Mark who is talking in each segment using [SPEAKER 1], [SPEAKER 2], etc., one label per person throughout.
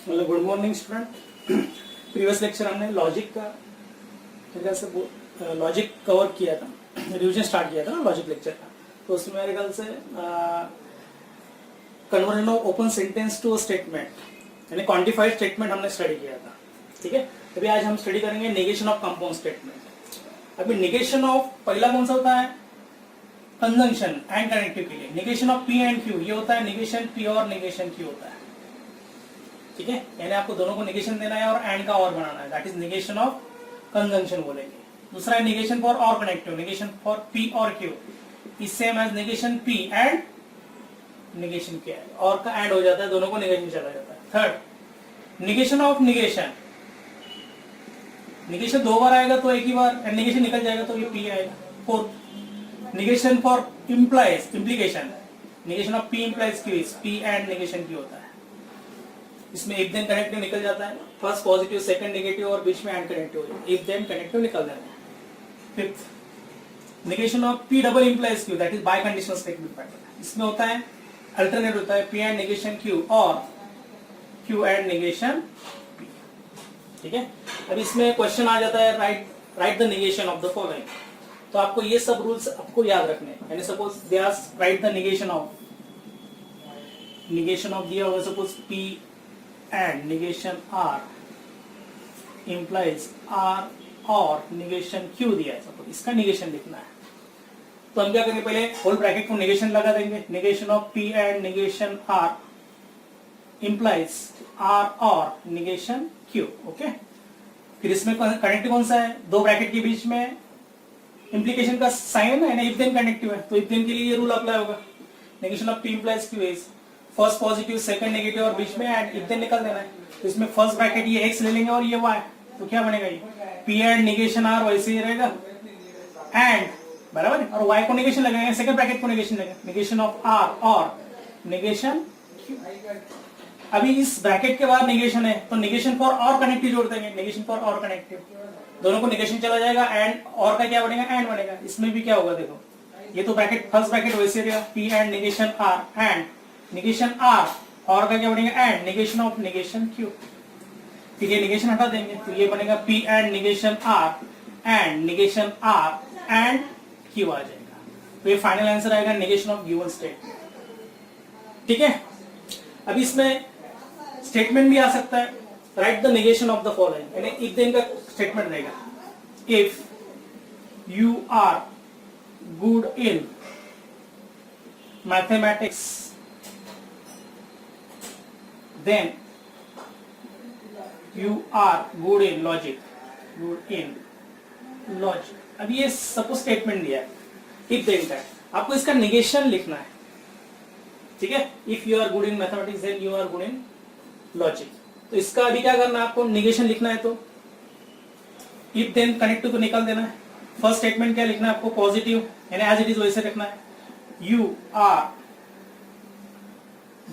[SPEAKER 1] मतलब good morning student. Previous lecture हमने logic का मेरे ख्याल से लॉजिक कवर किया था, रिवीजन स्टार्ट किया था ना लॉजिक लेक्चर का। तो उसमें मेरे ख्याल से conversion of open sentence to statement यानी क्वांटिफाइड स्टेटमेंट हमने स्टडी किया था। ठीक है, अभी आज हम स्टडी करेंगे नेगेशन ऑफ कंपाउंड स्टेटमेंट। अभी नेगेशन ऑफ पहला कौन सा होता है? कंजंक्शन एंड कनेक्टिव के लिए negation of P and Q, ये होता है नेगेशन पी और नेगेशन क्यू होता है। ठीक है, यानी आपको दोनों को नेगेशन देना है और एंड का और बनाना है, that is negation of conjunction बोलेंगे। दूसरा है negation for or connective, negation for P और Q is same as negation P and negation क्या है, और का एंड हो जाता है, दोनों को नेगेशन चला जाता है। Third negation of negation, negation दो बार आएगा तो एक ही बार नेगेशन निकल जाएगा तो ये पी आएगा। Fourth negation for implies implication, negation of P implies Q is P and negation Q होता है। इसमें इफ देन कनेक्टिव निकल जाता है, फर्स्ट पॉजिटिव सेकंड नेगेटिव और बीच में एंड कनेक्टिव हो जाए, इफ देन कनेक्टिव निकल जाता है। Fifth negation of P double implies Q, that is by conditional statement pattern. इसमें होता है अल्टरनेट होता है पी एंड नेगेशन क्यू और क्यू एंड नेगेशन पी। ठीक है, अब इसमें क्वेश्चन आ जाता है right the negation of the following. तो आपको ये सब रूल्स आपको याद रखने हैं। यानी suppose they are right the negation of दिया होगा, suppose P and negation R implies R और negation Q दिया है, सपोज इसका negation लिखना है। तो हम क्या करेंगे, पहले होल ब्रैकेट को negation लगा देंगे, negation of P and negation R implies R और negation Q। ओके, फिर इसमें कनेक्टिव कौन सा है? दो ब्रैकेट के बीच में इम्प्लीकेशन का साइन है ना, इफ देन कनेक्टिव है, तो इफ देन के लिए ये रूल अप्लाई होगा, negation of P implies Q is first positive second negative और बीच में एंड इफ देन निकल देना है। तो इसमें फर्स्ट ब्रैकेट ये एक्स ले लेंगे और ये वाई, तो क्या बनेगा, ये पी एंड नेगेशन आर वैसे ही रहेगा एंड बराबर, और वाई को नेगेशन लगाएंगे, सेकंड ब्रैकेट को नेगेशन लगेगा, नेगेशन ऑफ आर और नेगेशन क्यू। अभी इस ब्रैकेट के बाद नेगेशन है तो नेगेशन फॉर और कनेक्टिव जोड़ देंगे, नेगेशन फॉर और कनेक्टिव, दोनों को नेगेशन चला जाएगा एंड और का क्या बनेगा, एंड बनेगा। इसमें भी क्या होगा, देखो ये तो ब्रैकेट फर्स्ट ब्रैकेट वैसे रहेगा, P and negation R and negation R और का क्या बनेगा, and negation of negation Q. फिर ये नेगेशन हटा देंगे तो ये बनेगा P and negation R and negation R and Q आ जाएगा। तो ये फाइनल आंसर आएगा नेगेशन ऑफ गिवन स्टेटमेंट। ठीक है, अब इसमें स्टेटमेंट भी आ सकता है, right the negation of the following, यानी इफ देन का स्टेटमेंट रहेगा, if you are good in mathematics then you are good in logic, good in logic। अब ये सपोज स्टेटमेंट दिया है, इफ देन का आपको इसका नेगेशन लिखना है। ठीक है, if you are good in mathematics then you are good in logic. तो इसका अभी क्या करना है, आपको नेगेशन लिखना है, तो इफ देन कनेक्टिव को निकाल देना है। फर्स्ट स्टेटमेंट क्या लिखना है आपको, पॉजिटिव यानी एज इट इज वैसे रखना है, you are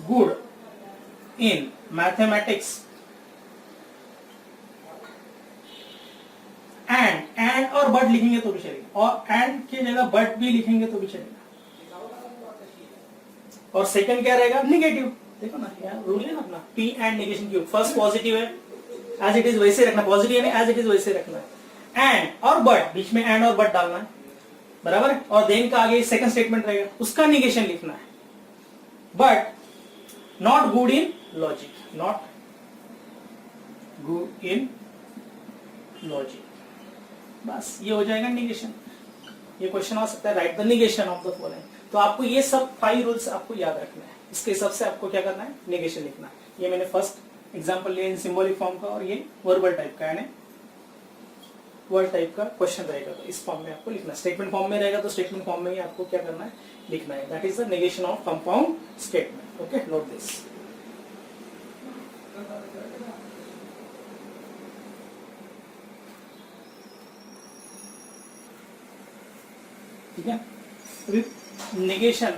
[SPEAKER 1] good in mathematics and और but लिखेंगे तो भी चलेगा, और and की जगह but भी लिखेंगे तो भी चलेगा। और सेकंड क्या रहेगा, नेगेटिव। देखो ना यार, रूल है ना अपना, P and negation Q, first positive है एज इट इज वैसे रखना, पॉजिटिव है एज इट इज वैसे रखना है, एंड और but बीच में एंड और but डालना है, बराबर है। और देन का आगे सेकंड स्टेटमेंट रहेगा, उसका नेगेशन लिखना है, but not good in logic, not good in logic, बस ये हो जाएगा नेगेशन। ये क्वेश्चन आ सकता है, right the negation of the following. तो आपको ये सब 5 रूल्स आपको याद रखना है, इसके हिसाब से आपको क्या करना है, नेगेशन लिखना है। ये मैंने फर्स्ट एग्जांपल लिया इन सिंबॉलिक फॉर्म का, और ये वर्बल टाइप का यानी वर्ड टाइप का क्वेश्चन रहेगा, तो इस फॉर्म में आपको लिखना है। स्टेटमेंट फॉर्म में रहेगा तो स्टेटमेंट फॉर्म में ही आपको क्या करना है, लिखना है, that is the negation of compound statement. Okay, note this. ठीक है, अभी नेगेशन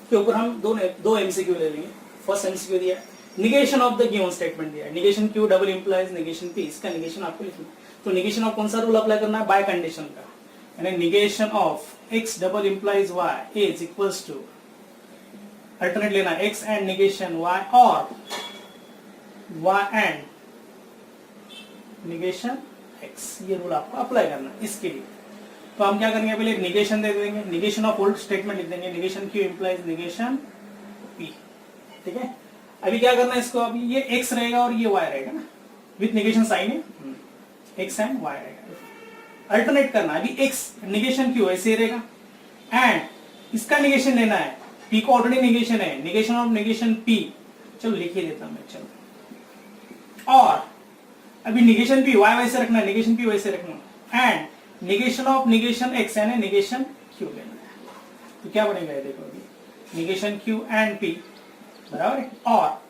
[SPEAKER 1] के ऊपर हम दो एमसीक्यू ले लेंगे। फर्स्ट एमसीक्यू दिया negation of the given statement दिया, negation Q double implies negation P, इसका नेगेशन आपको लिखना है। तो नेगेशन ऑफ कौन सा रूल अप्लाई करना है, बाय कंडीशन का, यानी negation of x double implies y is equals to alternate लेना x and negation y or y and negation x, ये रूल आपको अप्लाई करना है इसके लिए। तो हम क्या करेंगे, पहले निगेशन दे देंगे, निगेशन ऑफ ओल्ड स्टेटमेंट लिख देंगे, negation Q implies negation P. ठीक है, अभी क्या करना है इसको, अभी ये एक्स रहेगा और ये वाई रहेगा ना, विथ निगेशन साइन है, एक्स एंड वाई रहेगा। अल्टरनेट करना, अभी एक्स निगेशन क्यू ऐसे रहेगा एंड इसका निगेशन लेना है, पी को ऑलरेडी निगेशन है, निगेशन ऑफ निगेशन पी, चलो लिख ही देता मैं, चलो। और अभी निगेशन पी वाई वैसे रखना है, निगेशन पी वैसे रखना and negation of negation x यानी निगेशन क्यू लेना है। तो क्या बनेगा ये देखो, अभी निगेशन क्यू एंड पी बराबर है, और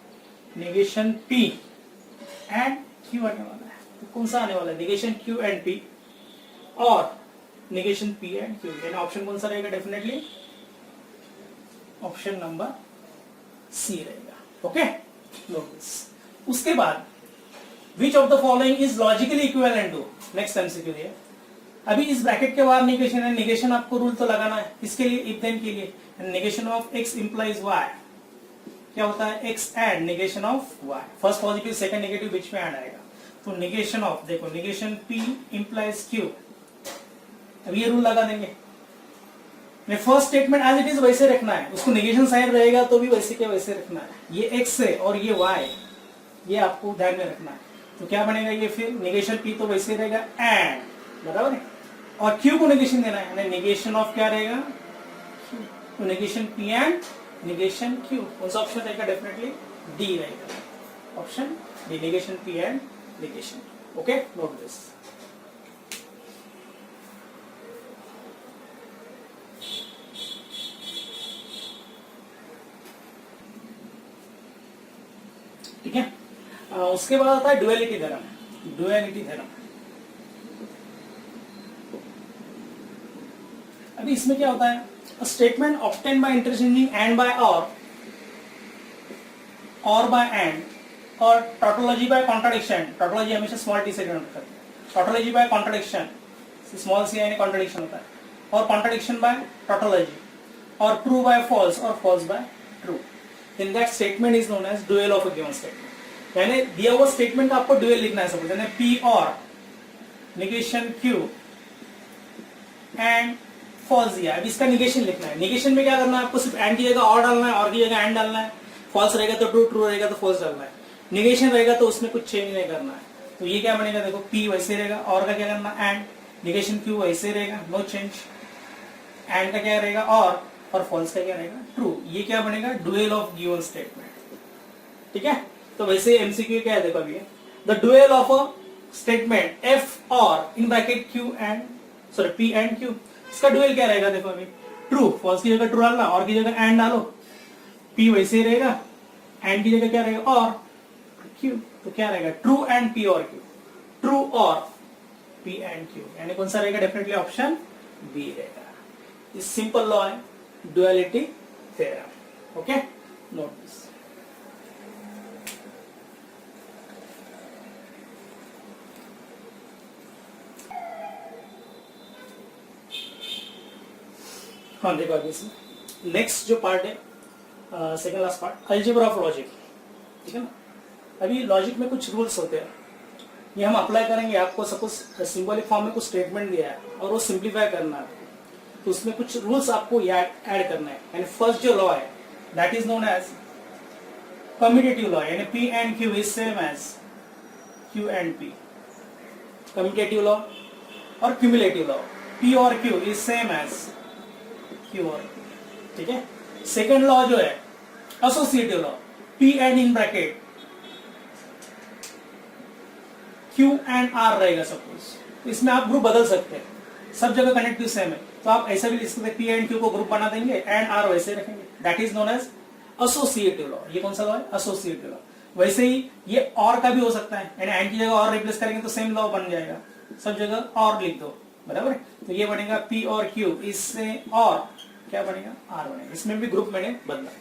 [SPEAKER 1] निगेशन पी एंड क्यू आने वाला है। तो कौन सा आने वाला है, negation Q and P or negation P and Q, यानी ऑप्शन कौन सा रहेगा, डेफिनेटली ऑप्शन नंबर सी रहेगा। Okay, note this. उसके बाद which of the following is logically equivalent to, next MCQ दिया। अभी इस ब्रैकेट के बाहर निगेशन है, निगेशन आपको रूल तो लगाना है, इसके लिए इफ देन के लिए negation of X implies Y, क्या होता है X and negation of Y, first positive second negative बीच में ऐड आएगा। तो निगेशन ऑफ, देखो निगेशन पी इंप्लाइज क्यू, अब ये रूल लगा देंगे, first statement as it is वैसे रखना है, उसको निगेशन साइन रहेगा तो भी वैसे के वैसे रखना है, ये एक्स है और ये वाई, ये आपको ध्यान में रखना है। तो क्या बनेगा ये, फिर निगेशन पी तो वैसे रहेगा एंड, बराबर है, और क्यू को निगेशन देना है, निगेशन ऑफ क्या रहेगा, तो negation P and negation Q, कौन सा ऑप्शन रहेगा, डेफिनेटली डी रहेगा, option D, negation P and negation. Okay, note this. ठीक है, उसके बाद आता है डुअलिटी थ्योरम। डुअलिटी थ्योरम, अभी इसमें क्या होता है, statement obtain by interchanging and by or by and, और टोटोलॉजी बाय कॉन्ट्राडिक्शन, टोटोलॉजी हमेशा स्मॉल टी से डिनोट करते हैं, tautology by contradiction, small C यानी कॉन्ट्राडिक्शन होता है, और कॉन्ट्राडिक्शन बाय टोटोलॉजी, और ट्रू बाय फॉल्स और false by true, in that statement is known as dual of a given statement. यानी दिया हुआ स्टेटमेंट का आपको डुअल लिखना है, सपोज यानी P or negation Q and false दिया, अब इसका निगेशन लिखना है। निगेशन में क्या करना है, आपको सिर्फ एंड की जगह और डालना है, और की जगह एंड डालना है, फॉल्स रहेगा तो ट्रू, ट्रू रहेगा तो फॉल्स डालना है, निगेशन रहेगा तो उसमें कुछ चेंज नहीं करना है। तो ये क्या बनेगा, देखो पी वैसे रहेगा, और का क्या करना एंड, निगेशन क्यू वैसे रहेगा, नो चेंज, एंड का क्या रहेगा और फॉल्स का क्या रहेगा ट्रू। ये क्या बनेगा, डुअल ऑफ गिवन स्टेटमेंट। ठीक है, तो वैसे एमसीक्यू क्या है, देखो अभी the dual of a statement F और in bracket Q and sorry P and Q, इसका डुअल क्या रहेगा, देखो अभी ट्रू, फॉल्स की जगह ट्रू डालना, और की जगह एंड डालो, पी वैसे ही रहेगा, एंड की जगह क्या रहेगा और क्यू, तो क्या रहेगा ट्रू एंड पी और क्यू, ट्रू और पी एंड क्यू, यानी कौन सा रहेगा, डेफिनेटली ऑप्शन बी रहेगा। इस सिंपल लॉ है duality theorem. Okay, note this. हाँ देखो अभी इसमें नेक्स्ट जो पार्ट है, second last part, algebra of logic. ठीक है ना, अभी लॉजिक में कुछ रूल्स होते हैं, ये हम अप्लाई करेंगे। आपको सपोज सिंबॉलिक फॉर्म में कुछ स्टेटमेंट दिया है और वो सिंप्लीफाई करना है, तो उसमें कुछ रूल्स आपको ऐड करना है। एंड फर्स्ट जो लॉ है that is known as commutative law, यानी P and Q is same as Q and P. Commutative law और क्यूमुलेटिव लॉ, पी और Q is same as Q और पी। ठीक है, सेकेंड लॉ जो है associative law, P and in bracket Q and R रहेगा suppose, इसमें आप ग्रुप बदल सकते हैं, सब जगह कनेक्टिव सेम है, तो आप ऐसा भी लिख सकते हैं, पी एंड क्यू को ग्रुप बना देंगे, एंड आर वैसे रखेंगे, that is known as associative law. ये कौन सा लॉ है, एसोसिएटिव लॉ। वैसे ही ये और का भी हो सकता है, यानी एंड की जगह और रिप्लेस करेंगे तो सेम लॉ बन जाएगा, सब जगह और लिख दो, बराबर है। तो ये बनेगा पी और क्यू, इससे और क्या बनेगा, आर बनेगा, इसमें भी ग्रुप मैंने बदला।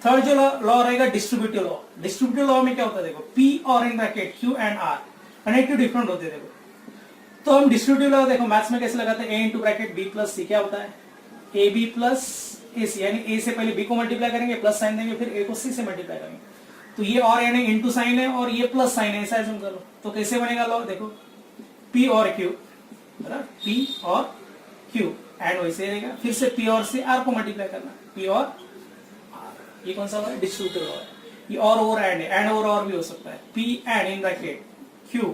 [SPEAKER 1] थर्ड जो लॉ रहेगा डिस्ट्रीब्यूटिव लॉ। डिस्ट्रीब्यूटिव लॉ में क्या होता है, देखो P or in bracket Q and R connective different होते हैं। देखो तो हम डिस्ट्रीब्यूटिव लॉ देखो मैथ्स में कैसे लगाते हैं, ए इंटू ब्रैकेट बी प्लस सी, क्या होता है ए बी प्लस ए सी, यानी ए से पहले बी को मल्टीप्लाई करेंगे प्लस साइन देंगे, फिर ए को सी से मल्टीप्लाई करेंगे। तो ये और यानी इंटू साइन है और ये प्लस साइन है, ऐसा समझ लो। तो कैसे बनेगा लॉ, देखो P और Q, बराबर P और Q एंड वैसे रहेगा, फिर से P और से R को मल्टीप्लाई करना, P और R। ये कौन सा है, डिस्ट्रीब्यूटिव लॉ है। ये और एंड है, एंड और भी हो सकता है। P and in bracket Q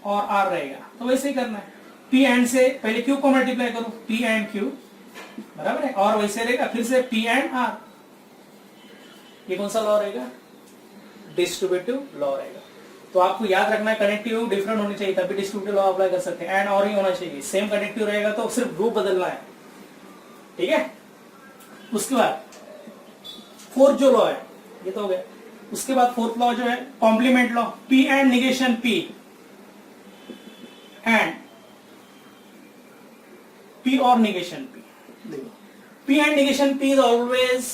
[SPEAKER 1] और R रहेगा, तो वैसे ही करना है। P एंड से पहले Q को मल्टीप्लाई करो, P एंड Q, बराबर है, और वैसे रहेगा, फिर से P एंड R। ये कौन सा लॉ रहेगा, डिस्ट्रीब्यूटिव लॉ रहेगा। तो आपको याद रखना है कनेक्टिव डिफरेंट होनी चाहिए, तभी डिस्ट्रीब्यूटिव लॉ अप्लाई कर सकते हैं। एंड और ही होना चाहिए, सेम कनेक्टिव रहेगा तो सिर्फ ग्रुप बदलना है, ठीक है। उसके बाद फोर्थ जो लॉ है, ये तो हो गया। उसके बाद फोर्थ लॉ जो है complement law, P and negation P and P or negation P। देखो P and negation P is always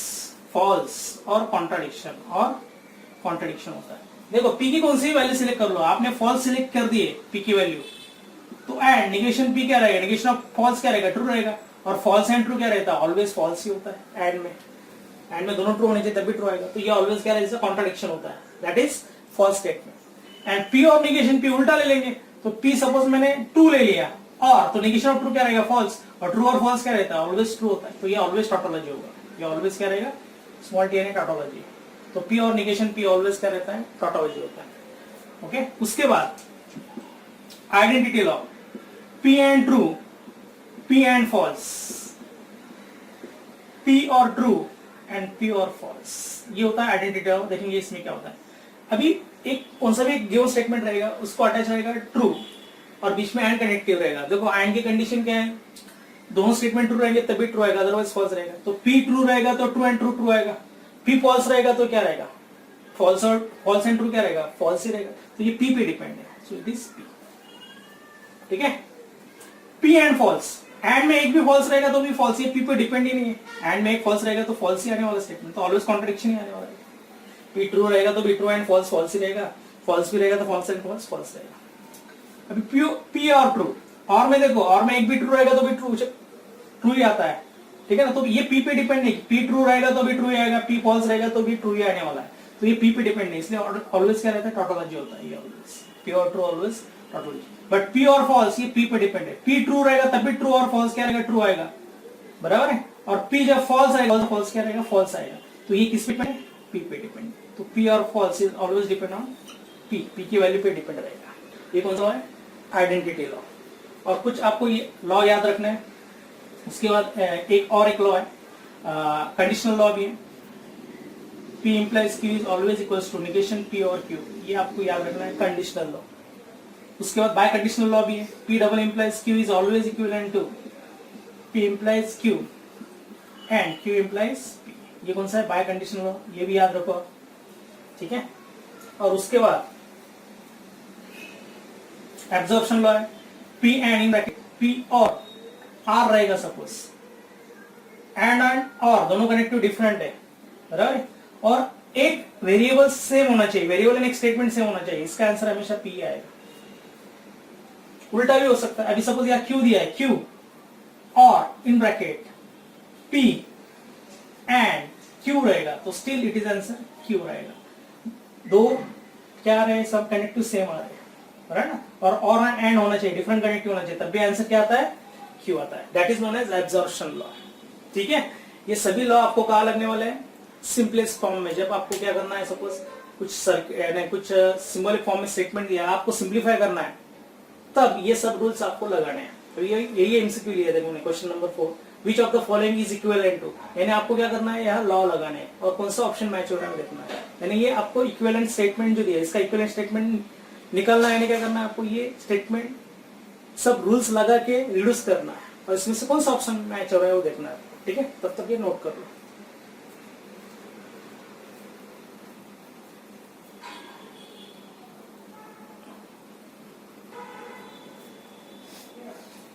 [SPEAKER 1] false और कॉन्ट्रडिक्शन होता है। देखो P की कौन सी वैल्यू सिलेक्ट कर लो, आपने फॉल्स सिलेक्ट कर दिए P की वैल्यू, तो एंड निगेशन P क्या रहेगा, निगेशन ऑफ फॉल्स क्या रहेगा, ट्रू रहेगा। और फॉल्स एंड ट्रू क्या रहता है, ऑलवेज फॉल्स ही होता है। एंड में दोनों ट्रू होने चाहिए तभी ट्रू आएगा, तो ये ऑलवेज क्या रहेगा, कॉन्ट्रडिक्शन होता है, that is false statement. And P or negation P उल्टा ले लेंगे, तो P सपोज मैंने ट्रू ले लिया, और तो निगेशन ऑफ ट्रू क्या रहेगा, फॉल्स, और ट्रू और फॉल्स क्या रहता है, ऑलवेज ट्रू होता है, तो ये ऑलवेज टॉटोलॉजी होगा। ये ऑलवेज क्या रहेगा, स्मॉल टी यानी टॉटोलॉजी। तो P or negation P always क्या रहता है, टॉटोलॉजी होता है, ओके। उसके बाद identity law, P and true, P and false, P or true and P or false, ये होता है आइडेंटिटी लॉ। देखेंगे इसमें क्या होता है। अभी एक कौन सा भी एक गिवन स्टेटमेंट रहेगा, उसको अटैच रहेगा ट्रू, और बीच में एंड कनेक्टिव रहेगा। देखो एंड की कंडीशन क्या है, दोनों स्टेटमेंट ट्रू रहेंगे तभी ट्रू आएगा, अदरवाइज फॉल्स रहेगा। तो P ट्रू रहेगा तो ट्रू एंड ट्रू आएगा, P फॉल्स रहेगा तो क्या रहेगा, फॉल्स एंड ट्रू क्या रहेगा, फॉल्स ही रहेगा। तो ये P पे डिपेंड है, सो इट इज P, ठीक है। P एंड फॉल्स, एंड में एक भी फॉल्स रहेगा तो भी फॉल्स, ये P पे डिपेंड ही नहीं है। एंड में एक फॉल्स रहेगा तो फॉल्स ही आने वाला स्टेटमेंट, तो ऑलवेज कॉन्ट्रडिक्शन ही आने वाला है। P ट्रू रहेगा तो भी ट्रू एंड फॉल्स फॉल्स ही रहेगा, फॉल्स भी रहेगा तो फॉल्स एंड फॉल्स फॉल्स रहेगा। अभी P और ट्रू, और में देखो, और में एक भी ट्रू रहेगा तो भी ट्रू ही आता है, ठीक है ना। तो ये P पे डिपेंड नहीं, P ट्रू रहेगा तो भी ट्रू ही आएगा, P फॉल्स रहेगा तो भी ट्रू ही आने वाला है, तो ये P पे डिपेंड नहीं, इसलिए ऑलवेज क्या रहता है, टॉटोलॉजी होता है ये always. P or true always tautology, but P or false ये P पे डिपेंड है। P ट्रू रहेगा तभी ट्रू और फॉल्स क्या रहेगा, ट्रू आएगा, बराबर है। और P जब फॉल्स आएगा तो फॉल्स क्या रहेगा, फॉल्स आएगा। तो ये किस पे डिपेंड है, P पे डिपेंड। तो P or false is always depend on P की वैल्यू पे डिपेंड रहेगा। ये कौन सा है, आइडेंटिटी लॉ। और कुछ आपको ये लॉ याद रखना है। उसके बाद एक लॉ है, कंडीशनल लॉ भी है, P implies Q is always equals to negation P और Q, ये आपको याद रखना है, कंडीशनल लॉ। उसके बाद बाय कंडीशनल लॉ भी है, P double implies Q is always equivalent to P implies Q and Q implies P। ये कौन सा है, बाय कंडीशनल लॉ, ये भी याद रखो, ठीक है। और उसके बाद एब्जॉर्प्शन लॉ है, P and in bracket P और R रहेगा सपोज, एंड और दोनों कनेक्टिव डिफरेंट है, बराबर। और एक वेरिएबल सेम होना चाहिए, वेरिएबल एंड एक स्टेटमेंट सेम होना चाहिए, इसका आंसर हमेशा P आएगा। उल्टा भी हो सकता है, अभी सपोज यहाँ Q दिया है, Q और in bracket P and Q रहेगा, तो still it is answer Q रहेगा। दो क्या रहे, सब कनेक्टिव सेम आ रहे हैं, बराबर ना। और एंड होना चाहिए, डिफरेंट कनेक्टिव होना चाहिए, तब भी आंसर क्या आता है, Q आता है। That is known as absorption law, ठीक है। ये सभी लॉ आपको कहाँ लगने वाले हैं, सिंपलेस्ट फॉर्म में। जब आपको क्या करना है, सपोज कुछ सिंबॉलिक फॉर्म में स्टेटमेंट दिया, आपको सिंप्लीफाई करना है, तब ये सब रूल्स आपको लगाने हैं। तो यही एमसीक्यू लिया देखो question number 4, which of the following is equivalent to, यानी आपको क्या करना है, यहाँ लॉ लगाने हैं और कौन सा ऑप्शन मैच हो रहा है देखना है। यानी ये आपको इक्विवेलेंट स्टेटमेंट जो दिया, इसका इक्विवेलेंट स्टेटमेंट निकालना है, यानी क्या करना है, आपको ये स्टेटमेंट सब रूल्स लगा के रिड्यूस करना है, और इसमें से कौन सा ऑप्शन मैच हो रहा है वो देखना है, ठीक है। तब तक ये नोट कर लो।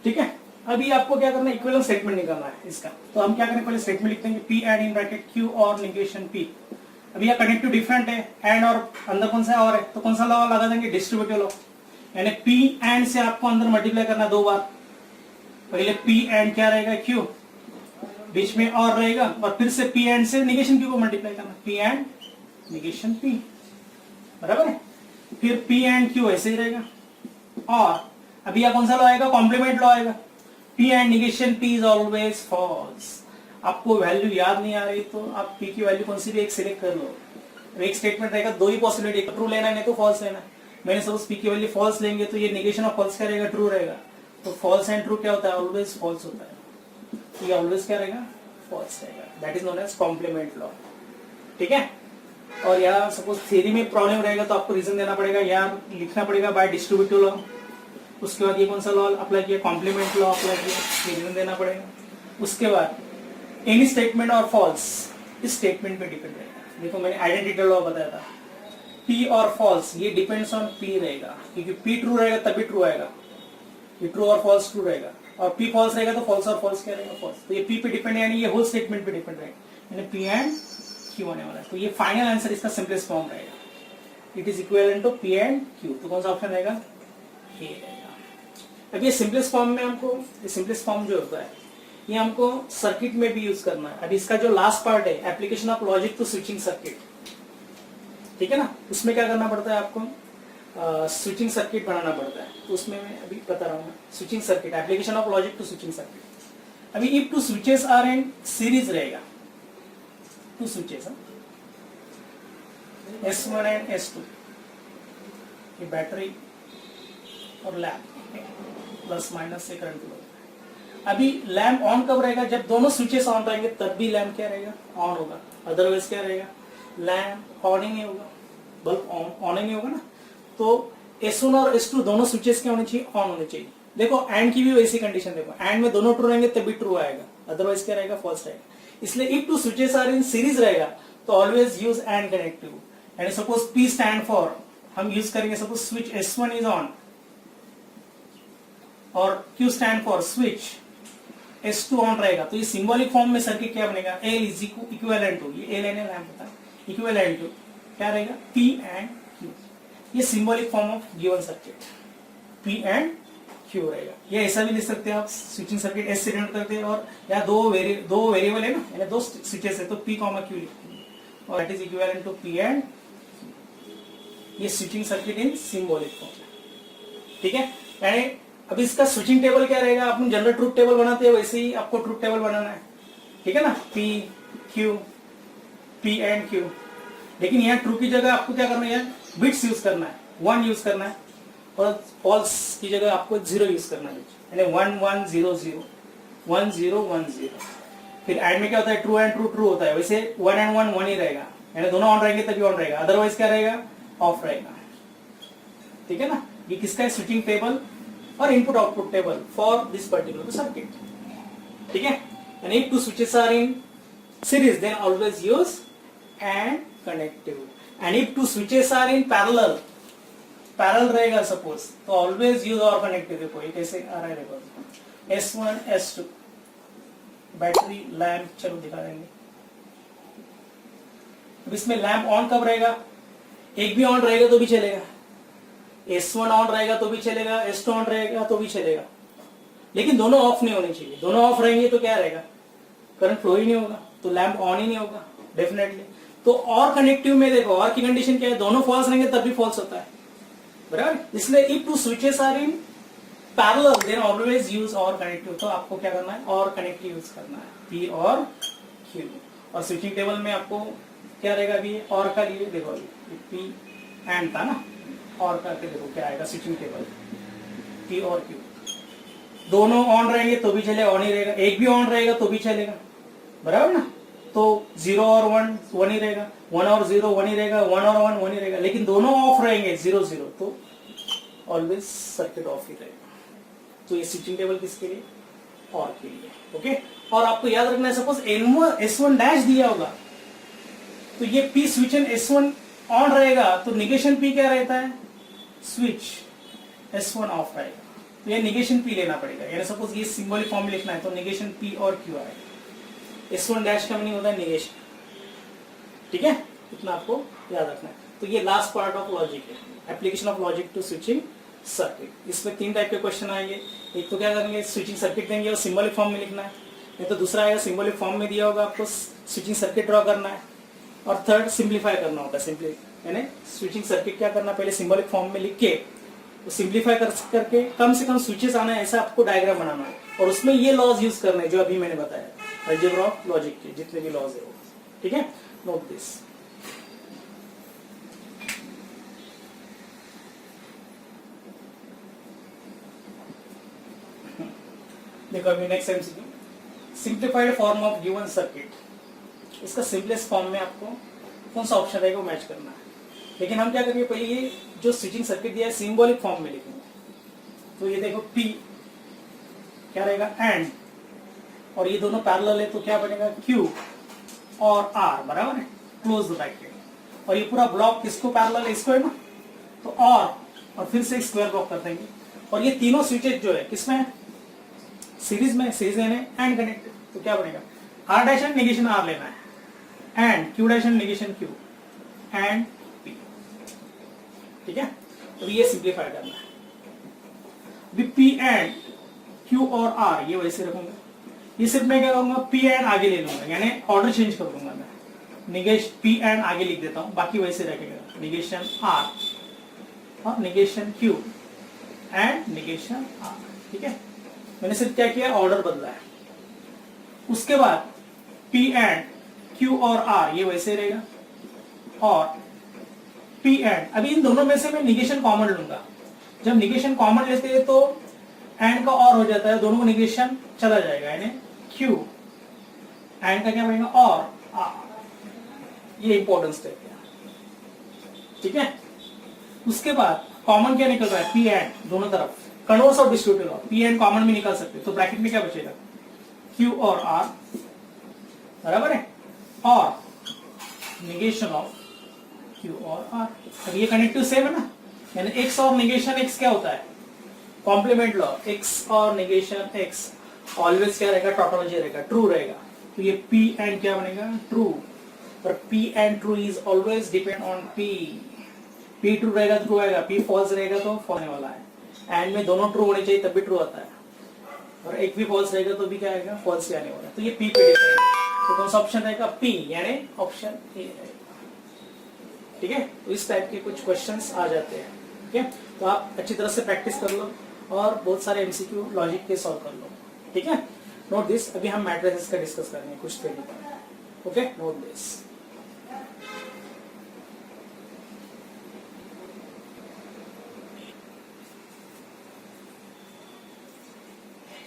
[SPEAKER 1] ठीक है। अभी आपको क्या करना है, इक्विवेलेंट स्टेटमेंट निकालना है इसका। तो हम क्या करें, पहले स्टेटमेंट लिखते हैं, P and in bracket Q और निगेशन P। अभी यहाँ कनेक्टिव डिफरेंट है, एंड और अंदर कौन सा और है, तो कौन सा लॉ लगा देंगे, डिस्ट्रीब्यूटिव लॉ। यानी P एंड से आपको अंदर मल्टीप्लाई करना दो बार, पहले P एंड क्या रहेगा, Q, बीच में और रहेगा, और फिर से P एंड से निगेशन Q को मल्टीप्लाई करना, P एंड निगेशन P, बराबर है। फिर P एंड Q ऐसे ही रहेगा, और अभी यह कौन सा लॉ आएगा, कॉम्प्लीमेंट लॉ आएगा। P and negation P is always false. आपको वैल्यू याद नहीं आ रही तो आप P की वैल्यू कौन सी भी एक सिलेक्ट कर लो। एक स्टेटमेंट रहेगा, दो ही पॉसिबिलिटी, ट्रू लेना नहीं तो फॉल्स लेना। मैंने सपोज P की वैल्यू फॉल्स लेंगे तो ये निगेशन ऑफ फॉल्स क्या रहेगा, ट्रू रहेगा। तो फॉल्स एंड ट्रू क्या होता है, ऑलवेज फॉल्स होता है। तो ये ऑलवेज क्या रहेगा, फॉल्स रहेगा। That is known as complement law, ठीक है। और यहाँ सपोज थ्योरी में प्रॉब्लम रहेगा तो आपको रीजन देना पड़ेगा, यहाँ लिखना पड़ेगा बाय डिस्ट्रीब्यूटिव लॉ। उसके बाद ये कौन सा लॉ अप्लाई किया, कॉम्प्लीमेंट लॉ अप्लाई किया, ये रीजन देना पड़ेगा। उसके बाद एनी स्टेटमेंट और फॉल्स इस स्टेटमेंट पे डिपेंड रहेगा। देखो मैंने आइडेंटिटी लॉ बताया था, P और फॉल्स ये डिपेंड्स ऑन P रहेगा, क्योंकि P ट्रू रहेगा तभी ट्रू आएगा, ये ट्रू और फॉल्स ट्रू रहेगा, और P फॉल्स रहेगा तो फॉल्स और फॉल्स क्या रहेगा, फॉल्स। तो ये P पे डिपेंड है, यानी ये होल स्टेटमेंट पे डिपेंड रहेगा, यानी P एंड Q आने वाला है। तो ये फाइनल आंसर इसका सिंपलेस्ट फॉर्म रहेगा, it is equivalent to P and Q। तो कौन सा ऑप्शन रहेगा, ये रहेगा। अब ये सिंपलेस्ट फॉर्म में हमको, ये सिंपलेस्ट फॉर्म जो होता है ये हमको सर्किट में भी यूज करना है। अब इसका जो लास्ट पार्ट है, application of logic to switching circuit, ठीक है ना, उसमें क्या करना पड़ता है आपको, स्विचिंग सर्किट बनाना पड़ता है। तो उसमें मैं अभी बता रहा हूँ, switching circuit, application of logic to switching circuit. अभी if two switches are in series रहेगा, two switches S1 and S2, ये बैटरी और लैम्प प्लस माइनस से करंट फ्लो। अभी लैम्प ऑन कब रहेगा, जब दोनों स्विचेस ऑन रहेंगे तब भी लैम्प क्या रहेगा, ऑन होगा। अदरवाइज क्या रहेगा, लैम्प ऑन ही नहीं होगा, बल्ब ऑन ही नहीं होगा ना। तो S1 और S2 दोनों स्विचेस क्या होने चाहिए, ऑन होने चाहिए। देखो एंड की भी वैसी कंडीशन, देखो एंड में दोनों ट्रू रहेंगे तभी ट्रू आएगा, अदरवाइज क्या रहेगा, फॉल्स रहेगा। इसलिए if two switches are in series रहेगा तो always use and connective. And suppose P stand for, हम यूज करेंगे suppose switch S1 is on or Q stand for switch S2 on रहेगा, तो ये सिंबॉलिक फॉर्म में सर्किट क्या बनेगा, L इज इक्विवेलेंट टू, ये L एंड लैम्प होता है, इक्विवेलेंट टू क्या रहेगा, P एंड Q। ये symbolic form of given circuit P and Q रहेगा। ये ऐसा भी लिख सकते हैं आप, स्विचिंग सर्किट S से डिनोट करते हैं, और या दो वेरिएबल है ना, यानी दो स्विचेस है तो P, Q लिखते हैं, और that is equivalent to P and Q। ये switching circuit in symbolic form, ठीक है। यानी अभी इसका स्विचिंग टेबल क्या रहेगा, अपन जनरल ट्रूथ टेबल बनाते हैं वैसे ही आपको ट्रूथ टेबल बनाना है, ठीक है ना, P एंड Q। लेकिन यहाँ ट्रू की जगह आपको क्या करना है, बिट्स यूज करना है, 1 यूज करना है, और फॉल्स की जगह आपको 0 यूज करना है, यानी 1 1 0 0 1 0 1 0। फिर एंड में क्या होता है, ट्रू एंड ट्रू ट्रू होता है, वैसे 1 एंड 1 1 ही रहेगा, यानी दोनों ऑन रहेंगे तभी ऑन रहेगा, अदरवाइज क्या रहेगा, ऑफ रहेगा, ठीक है ना। ये किसका है, स्विचिंग टेबल और input output table for this particular circuit, ठीक है। And if two switches are in series then always use and connective. And if two switches are in parallel रहेगा सपोज, तो ऑलवेज यूज और कनेक्टिव। देखो ये कैसे आ रहा है, देखो S1 S2 बैटरी लैम्प, चलो दिखा देंगे। अब इसमें लैम्प ऑन कब रहेगा, एक भी ऑन रहेगा तो भी चलेगा, S1 ऑन रहेगा तो भी चलेगा, S2 ऑन रहेगा तो भी चलेगा, लेकिन दोनों ऑफ नहीं होने चाहिए। दोनों ऑफ रहेंगे तो क्या रहेगा, करंट फ्लो ही नहीं होगा, तो लैम्प ऑन ही नहीं होगा डेफिनेटली। तो और कनेक्टिव में देखो, और की कंडीशन क्या है, दोनों फॉल्स रहेंगे तब भी फॉल्स होता है, बराबर। इसलिए if two switches are in parallel then always use or connective. तो आपको क्या करना है, और कनेक्टिव यूज करना है, P और Q। और स्विचिंग टेबल में आपको क्या रहेगा, अभी और का लिए देखो, P एंड था ना, और करके देखो क्या आएगा, स्विचिंग टेबल P और Q दोनों ऑन रहेंगे तो भी चलेगा, ऑन ही रहेगा, एक भी ऑन रहेगा तो भी चलेगा, बराबर ना। तो 0 और 1 1 ही रहेगा, 1 और 0 1 ही रहेगा, 1 और 1 1 ही रहेगा, लेकिन दोनों ऑफ रहेंगे 0 0, तो ऑलवेज सर्किट ऑफ ही रहेगा। तो ये स्विचिंग टेबल किसके लिए, और के लिए, ओके। और आपको याद रखना है, सपोज S1 डैश दिया होगा तो ये P स्विच S1 ऑन रहेगा, तो निगेशन P क्या रहता है, स्विच S1 ऑफ रहेगा, तो ये निगेशन P लेना पड़ेगा। यानी सपोज ये सिंबॉलिक फॉर्म में लिखना है तो निगेशन P और Q आएगा, S1 डैश का मीनिंग होता है निगेशन, ठीक है, इतना आपको याद रखना है। तो ये लास्ट पार्ट ऑफ लॉजिक है, application of logic to switching circuit. इसमें 3 टाइप के क्वेश्चन आएंगे, एक तो क्या करेंगे, स्विचिंग सर्किट देंगे और सिंबॉलिक फॉर्म में लिखना है, नहीं तो दूसरा आएगा सिंबॉलिक फॉर्म में दिया होगा, आपको स्विचिंग सर्किट ड्रॉ करना है, और थर्ड सिंप्लीफाई करना होता है। यानी स्विचिंग सर्किट क्या करना, पहले सिंबॉलिक फॉर्म में लिख के सिंप्लीफाई करके कम से कम स्विचेस आना है, ऐसा आपको डायग्राम बनाना है और उसमें ये लॉज यूज करने हैं जो अभी मैंने बताया, अलजेब्रा ऑफ लॉजिक के जितने भी लॉज है वो। ठीक है, नोट दिस। देखो अभी next MCQ, simplified form of given circuit. इसका सिंपलेस्ट फॉर्म में आपको कौन सा ऑप्शन रहेगा वो मैच करना है, लेकिन हम क्या करेंगे, पहले ये जो स्विचिंग सर्किट दिया है सिंबॉलिक फॉर्म में लिखेंगे। तो ये देखो P क्या रहेगा, एंड, और ये दोनों पैरेलल है तो क्या बनेगा, Q और R, बराबर है, क्लोज द ब्रैकेट। और ये पूरा ब्लॉक किसको पैरेलल है, इसको है ना, तो और फिर से स्क्वायर ब्लॉक कर देंगे। और ये तीनों स्विचेज जो है किसमें है, सीरीज में, सीरीज एंड कनेक्टेड। तो क्या बनेगा, R dash and negation R लेना है, and Q dash and negation Q and P। ठीक है, तो ये सिंप्लीफाई करना है। P एंड Q और R ये वैसे रखूंगा, ये सिर्फ मैं क्या करूंगा, P एंड आगे ले लूंगा, यानी ऑर्डर चेंज कर दूंगा मैं, निगेश P एंड आगे लिख देता हूं, बाकी वैसे रखेगा, निगेशन R और negation Q and negation R। ठीक है, मैंने सिर्फ क्या किया, ऑर्डर बदला है। उसके बाद P एंड Q और R ये वैसे रहेगा, और P एंड, अभी इन दोनों में से मैं निगेशन कॉमन लूंगा। जब निगेशन कॉमन लेते हैं तो एंड का और हो जाता है, दोनों को निगेशन चला जाएगा, यानी Q एंड का क्या बनेगा, और R। ये इंपॉर्टेंट स्टेप है। ठीक है, उसके बाद कॉमन क्या निकल रहा है, P एंड, दोनों तरफ कन्वर्स और distributive law, P and common भी निकाल सकते, तो ब्रैकेट में क्या बचेगा, Q और R, बराबर है, और निगेशन ऑफ Q और R। अब ये कनेक्टिव सेम है ना, यानी x और निगेशन x क्या होता है, कॉम्प्लीमेंट लॉ, x और निगेशन x ऑलवेज क्या रहेगा, टोटोलॉजी रहेगा, ट्रू रहेगा। तो ये P एंड क्या बनेगा, ट्रू, और P and true is always depend on P। P true रहेगा तो ट्रू आएगा, P फॉल्स रहेगा तो फॉल्स होने वाला है। एंड में दोनों ट्रू होने चाहिए तब भी ट्रू आता है, और एक भी फॉल्स रहेगा तो भी क्या आएगा, फॉल्स ही आने वाला है। तो ये P पे डिपेंड है, तो कौन सा ऑप्शन रहेगा, P, यानी ऑप्शन ए रहेगा। ठीक है, तो इस टाइप के कुछ क्वेश्चंस आ जाते हैं। ठीक है, तो आप अच्छी तरह से प्रैक्टिस कर लो और बहुत सारे एमसीक्यू लॉजिक के सॉल्व कर लो। ठीक है, नोट दिस। अभी हम मैट्रिसेस का डिस्कस करेंगे कुछ तरीके। Okay, note this.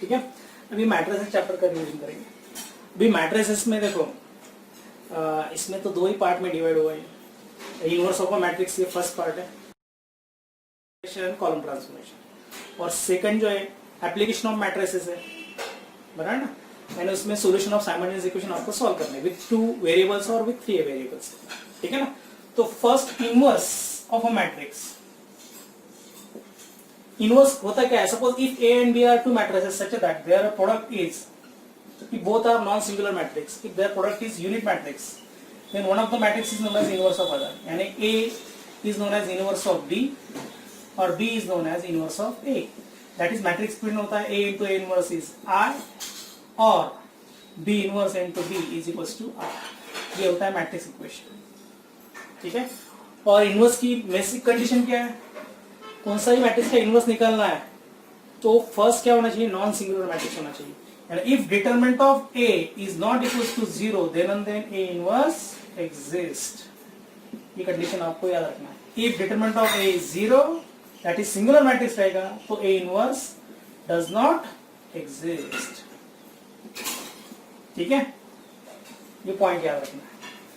[SPEAKER 1] ठीक है, अभी मैट्रिसेस चैप्टर का रिवीजन करेंगे। अभी मैट्रिसेस में देखो, इसमें तो दो ही पार्ट में डिवाइड हुआ है। यूनिवर्स ऑफ अ मैट्रिक्स ये फर्स्ट पार्ट है, कॉलम ट्रांसफॉर्मेशन, और सेकंड जो है एप्लीकेशन ऑफ मैट्रिसेस है, बराबर ना। मैंने उसमें सॉल्यूशन ऑफ साइमल्टेनियस इक्वेशन आपको सॉल्व करने विद 2 वेरिएबल्स और विद 3 वेरिएबल्स। ठीक है ना, तो first inverse of a matrix, inverse होता क्या है, suppose if A and B are two matrices such that their product is, if both are non-singular matrix, if their product is unit matrix, then one of the matrix is known as inverse of other, यानी A is known as inverse of B और B is known as inverse of A। That is matrix print होता है A into A inverse is I और B inverse into B is equals to R। ये होता है matrix equation. ठीक है, और इनवर्स की बेसिक कंडीशन क्या है, कौन सा ही मैट्रिक्स का इनवर्स निकालना है तो फर्स्ट क्या होना चाहिए, नॉन सिंगुलर मैट्रिक्स होना चाहिए। and if determinant of A is not equals to 0 then and then A inverse exists। ये कंडीशन आपको याद रखना है। if determinant of A is 0 that is singular matrix रहेगा तो A inverse does not exist। ठीक है, ये पॉइंट याद रखना है।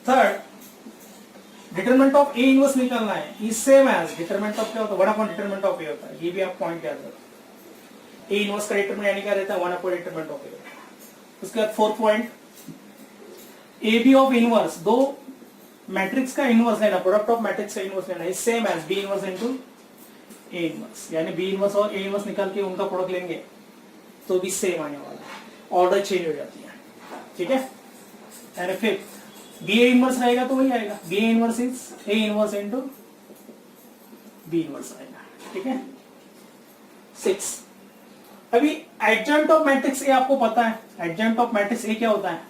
[SPEAKER 1] Third, determinant of A inverse निकालना है, is same as determinant of क्या होता है, 1 अपॉन डिटरमिनेंट ऑफ A होता है। ये भी आप पॉइंट याद रखो। A इनवर्स का डिटरमिनेंट यानी क्या रहता है, 1 अपॉन डिटरमिनेंट ऑफ A। उसके बाद fourth point, A B of inverse, दो मैट्रिक्स का इनवर्स लेना, प्रोडक्ट ऑफ मैट्रिक्स का इनवर्स लेना, is same as B inverse into A inverse. यानी बी इनवर्स और ए इनवर्स निकाल के उनका प्रोडक्ट लेंगे तो भी सेम आने वाला है, ऑर्डर चेंज हो जाती है। ठीक है, and fifth, B A inverse रहेगा तो वही आएगा, B A inverse is A inverse into B inverse आएगा। ठीक है, 6, अभी एडजॉइंट ऑफ मैट्रिक्स ए आपको पता है, एडजॉइंट ऑफ मैट्रिक्स ए क्या होता है,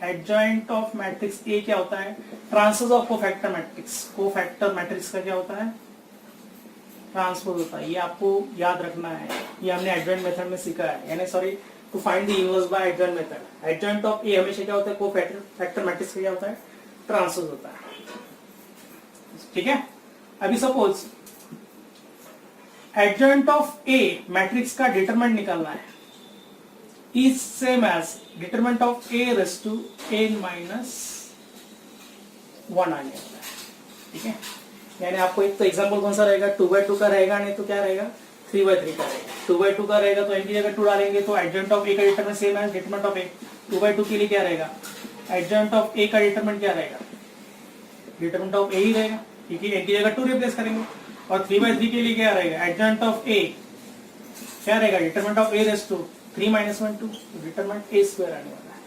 [SPEAKER 1] एडजॉइंट ऑफ मैट्रिक्स ए क्या होता है? Transpose of cofactor matrix. Cofactor matrix का क्या होता है? ट्रांसपोज होता है। ये आपको याद रखना है, ये हमने एडजॉइंट मेथड में सीखा है, यानी sorry to find the inverse by adjoint method. Adjoint of A हमेशा क्या होता है? कोफैक्टर मैट्रिक्स का क्या होता है? ट्रांसपोज होता है। ठीक है, अभी suppose adjoint of A matrix का डिटरमिनेंट निकालना है, is same as determinant of A raise to n minus 1 आने वाला है। ठीक है, यानी आपको एक तो एग्जांपल कौन सा रहेगा? 2/2 का रहेगा, नहीं तो क्या रहेगा? 3/3 का रहेगा। 2/2 का रहेगा तो n की जगह 2 डालेंगे, तो एडजॉइंट ऑफ ए का डिटरमिनेंट सेम है डिटरमिनेंट ऑफ ए। 2/2 के लिए क्या रहेगा? एडजॉइंट ऑफ ए का डिटरमिनेंट क्या रहेगा? डिटरमिनेंट ऑफ ए ही रहेगा, क्योंकि n की जगह 2 रिप्लेस करेंगे। और 3/3 के लिए क्या रहेगा? एडजॉइंट ऑफ ए क्या रहेगा? Determinant of A raise to 3 minus 1 2, determinant A square आने वाला है,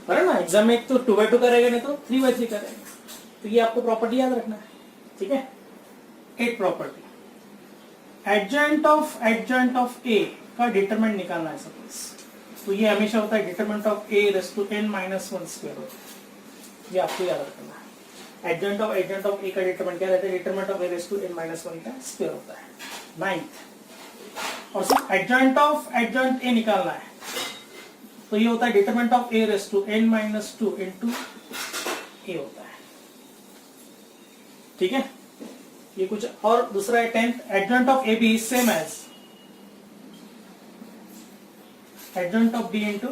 [SPEAKER 1] बराबर ना? एग्जाम में एक तो 2/2 का रहेगा, नहीं तो 3/3 का रहेगा। तो ये आपको प्रॉपर्टी याद रखना है। ठीक है, एक प्रॉपर्टी एडजॉइंट ऑफ ए का डिटरमिनेंट निकालना है सपोज, तो ये हमेशा होता है determinant of A raise to n minus 1 square होता है। ये आपको याद रखना है। एडजॉइंट ऑफ ए का डिटरमिनेंट क्या रहता है? Determinant of A raise to n minus 1 का स्क्वायर होता है। 9th और सिर्फ एडजॉइंट ए निकालना है, तो ये होता है determinant of A raise to n minus 2 into A होता है। ठीक है, ये कुछ और दूसरा है 10th adjoint of A B is same as adjoint of B into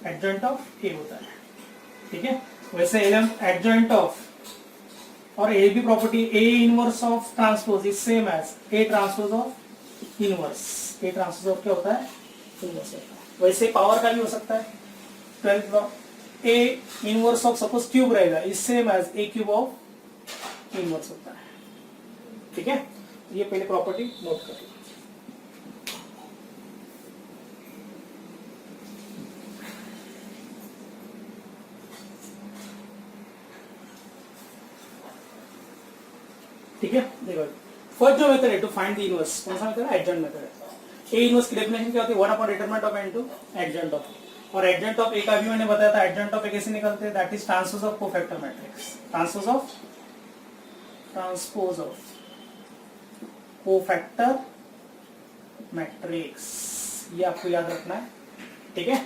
[SPEAKER 1] adjoint of A होता है। ठीक है, वैसे 11th एडजॉइंट ऑफ और A B property A inverse of transpose is same as A transpose of inverse. A transpose of क्या होता है? Inverse होता है। वैसे पावर का भी हो सकता है। 12th A inverse of suppose cube रहेगा is same as A cube of inverse होता है। ठीक है, ये पहले प्रॉपर्टी नोट कर लो। ठीक है, देखो फर्स्ट जो मेथड है टू फाइंड द इनवर्स, कौन सा मेथड है? एडजॉइंट मेथड है। ए इनवर्स की डेफिनेशन क्या होती है? 1 upon determinant of n to adjoint of. और एडजॉइंट ऑफ ए का भी मैंने बताया था, एडजॉइंट ऑफ ए कैसे निकलते हैं? That is transpose of cofactor matrix. Transpose of cofactor matrix, ये आपको याद रखना है। ठीक है,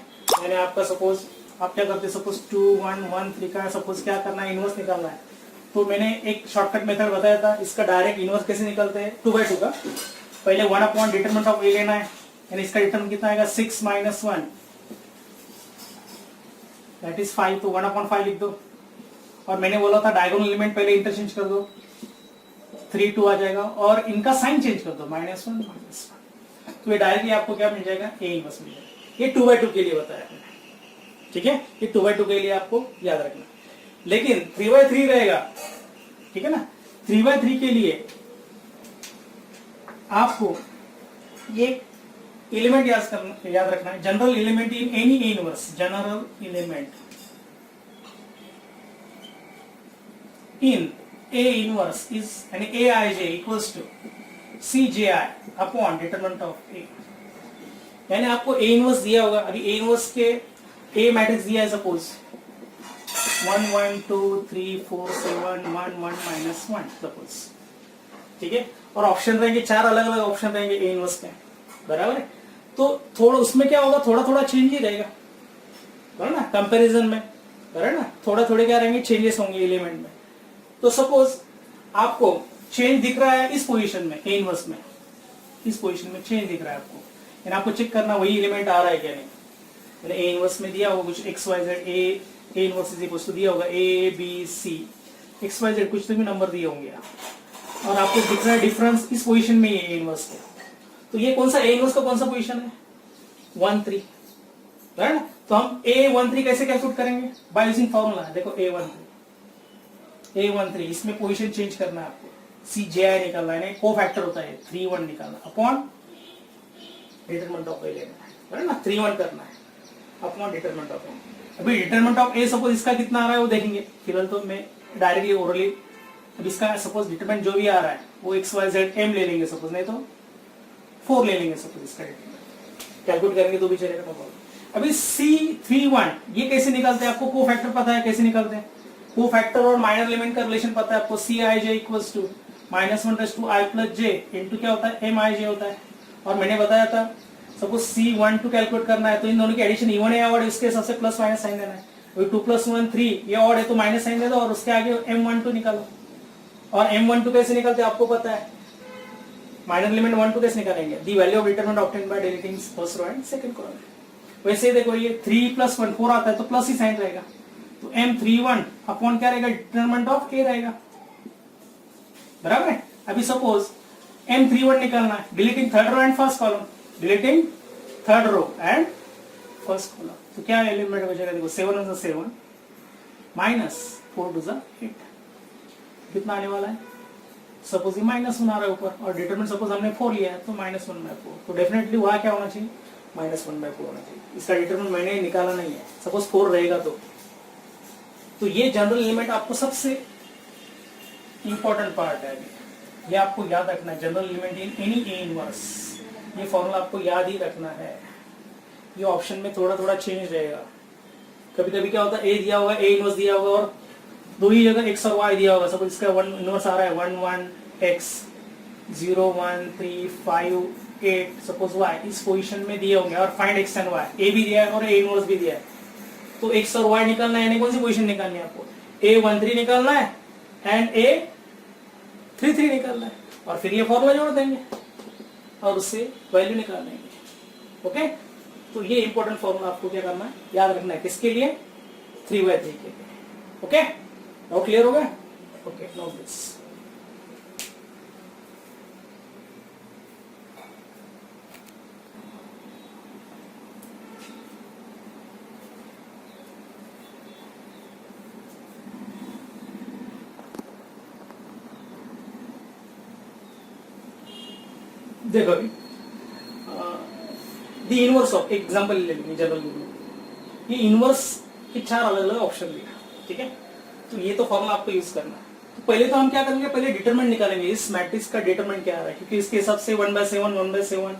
[SPEAKER 1] यानी आपका सपोज आप क्या करते हैं? सपोज 2 1 1 3 का सपोज क्या करना है? इनवर्स निकालना है। तो मैंने एक शॉर्टकट मेथड बताया था, इसका डायरेक्ट इनवर्स कैसे निकलते हैं? 2/2 का पहले 1 अपॉन डिटरमिनेंट ऑफ ए लेना है, यानी इसका डिटरमिनेंट कितना आएगा? 6 माइनस 1 दैट इज 5, तो 1 अपॉन 5 लिख दो। और मैंने बोला था डायगोनल एलिमेंट पहले इंटरचेंज कर दो, 3 2 आ जाएगा, और इनका साइन चेंज कर दो -1 -1, तो ये डायरेक्टली आपको क्या मिल जाएगा? ए इनवर्स मिल जाएगा। ये 2/2 के लिए बताया मैंने। ठीक है, ये 2/2 के लिए आपको याद रखना। लेकिन 3/3 रहेगा, ठीक है ना? 3/3 के लिए आपको ये एलिमेंट याद रखना है, general element in any A inverse. General element in A inverse is यानी A I J equals to C J I upon determinant of A. यानी आपको ए इनवर्स दिया होगा, अभी ए इनवर्स के ए मैट्रिक्स दिया है सपोज 1 1 2 3 4 7 1 1 माइनस 1 सपोज। ठीक है, और ऑप्शन रहेंगे 4 अलग अलग ऑप्शन रहेंगे ए इनवर्स के, बराबर है? तो थोड़ा उसमें क्या होगा? थोड़ा थोड़ा चेंज ही रहेगा, बराबर ना? कंपैरिजन में, बराबर ना? थोड़ा थोड़े क्या रहेंगे? चेंजेस होंगे एलिमेंट में। तो सपोज आपको चेंज दिख रहा है इस पोजीशन में, ए इनवर्स में इस पोजीशन में चेंज दिख रहा है आपको, यानी आपको चेक करना वही एलिमेंट आ रहा है क्या नहीं। मैंने ए इनवर्स में दिया होगा कुछ X Y Z, A inverse is equal to दिया होगा A B C X Y Z, कुछ तो भी नंबर दिए होंगे, और आपको दिख रहा है डिफरेंस इस पोजीशन में ए इनवर्स के। तो ये कौन सा ए इनवर्स का कौन सा पोजीशन है? 1 3, है ना? तो हम A13 कैसे कैलकुलेट करेंगे? By using formula. देखो A13 इसमें पोजीशन चेंज करना है आपको, CJI निकालना है, को फैक्टर होता है 3 1 निकालना अपॉन डिटरमिनेंट ऑफ ए लेना है ना, 3 1 करना है अपॉन डिटरमिनेंट ऑफ ए। अभी डिटरमिनेंट ऑफ ए सपोज इसका कितना आ रहा है वो देखेंगे, फिलहाल तो मैं डायरेक्टली ओरली अब इसका सपोज डिटरमिनेंट जो भी आ रहा है वो XYZ M ले लेंगे सपोज, नहीं तो 4 ले लेंगे सपोज, इसका डिटरमिनेंट कैलकुलेट करेंगे तो भी चलेगा। अभी C31 ये कैसे निकलते हैं, आपको को फैक्टर पता है कैसे निकलते हैं, को फैक्टर और माइनर एलिमेंट का रिलेशन पता है आपको, Cij equals to -1 i plus J into क्या होता है Mij होता है। और मैंने बताया था सपोज C12 कैलकुलेट करना है तो इन दोनों की एडिशन इवन है ऑड, इसके हिसाब से प्लस माइनस साइन देना है। 2 + 1 3 ये ऑड है तो माइनस साइन दे दो और उसके आगे M12 निकालो। और M12 कैसे निकलते आपको पता है, माइनर एलिमेंट 1 2 कैसे निकालेंगे, the value of determinant obtained by deleting first row and second column. वैसे देखो ये 3 + 1 4 आता है तो प्लस ही साइन रहेगा, तो M31 अपॉन क्या रहेगा डिटरमिनेंट ऑफ A रहेगा, बराबर है। अभी सपोज M31 निकालना है, deleting third row and first column, deleting third row and first column, तो क्या एलिमेंट बचेगा, देखो 7 × 7 -4 × 8 कितना आने वाला है, सपोज ये -1 आ रहा है ऊपर और डिटरमिनेंट सपोज हमने 4 लिया है तो -1/4, तो डेफिनेटली वहां क्या होना चाहिए -1/4 होना चाहिए। इसका डिटरमिनेंट मैंने निकाला नहीं है, सपोज 4 रहेगा तो ये जनरल एलिमेंट आपको सबसे इंपॉर्टेंट पार्ट है, ये आपको याद रखना है। General element in any A inverse, ये फॉर्मूला आपको याद ही रखना है। ये ऑप्शन में थोड़ा थोड़ा चेंज रहेगा, कभी कभी क्या होता है ए दिया होगा, ए इनवर्स दिया होगा और दो ही जगह एक्स और वाई दिया होगा, सपोज इसका 1 इनवर्स आ रहा है 1 1 x 0 1 3 5 8 सपोज y इस पोजीशन में दिए होंगे और find x and y, a भी दिया है और a इनवर्स भी दिया है, तो x और y निकालना है, यानी कौन सी पोजीशन निकालनी है आपको, a13 निकालना है एंड a33 निकालना है और फिर ये फॉर्मूला जोड़ देंगे और उससे वैल्यू निकाल देंगे। ओके, तो ये इंपॉर्टेंट फॉर्मूला आपको क्या करना है, याद रखना है, किसके लिए 3/3 के लिए। ओके, नाउ क्लियर हो गया। ओके, नाउ दिस देखो अभी द इनवर्स ऑफ एग्जांपल ले लेंगे जनरल, ये इनवर्स के 4 अलग अलग ऑप्शन दिया, ठीक है, तो ये तो फॉर्मूला आपको यूज करना है। तो पहले तो हम क्या करेंगे, पहले डिटरमिनेंट निकालेंगे, इस मैट्रिक्स का डिटरमिनेंट क्या आ रहा है, क्योंकि इसके हिसाब से 1/7 1/7